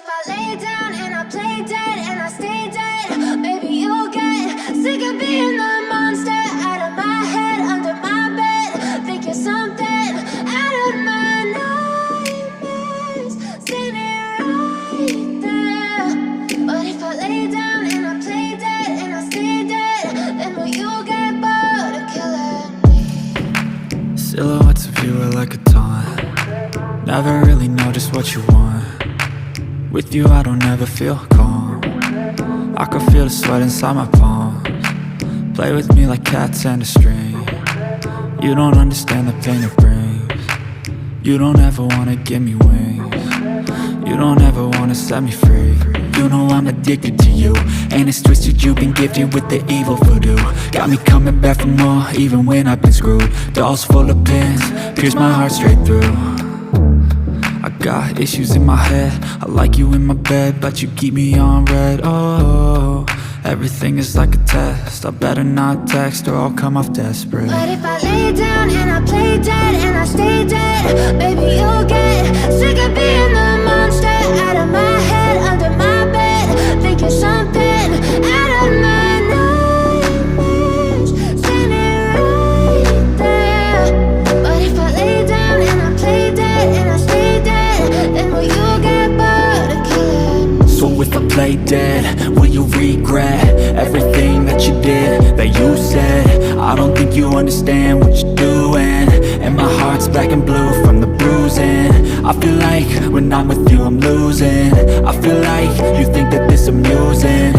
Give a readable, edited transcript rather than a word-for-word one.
if I lay down and I play dead and I stay dead, maybe you'll get sick of being the monster out of my head, under my bed. Think you're something out of my nightmares, standing right there. But if I lay down and I play dead and I stay dead, then will you get bored of killing me? Silhouettes of you are like a taunt. Never really know just what you want. With you I don't ever feel calm. I can feel the sweat inside my palms. Play with me like cats and a string. You don't understand the pain it brings. You don't ever wanna give me wings. You don't ever wanna set me free. You know I'm addicted to you, and it's twisted, you've been gifted with the evil voodoo. Got me coming back for more, even when I've been screwed. Dolls full of pins, pierce my heart straight through. I got issues in my head, I like you in my bed, but you keep me on red. Oh, everything is like a test, I better not text or I'll come off desperate. But if I lay down and I play dead and I stay dead, maybe you'll get sick of being the monster out of my head, under my bed. Think you're something out of my nightmares, standing right there. But if I lay down and I play dead and I stay dead, then will you get bored of killing me? So if I play dead, will you regret everything that you did, that you said? I don't think you understand what you're doing, and my heart's black and blue from the bruising. I feel like when I'm with you I'm losing. I feel like you think that this amusing.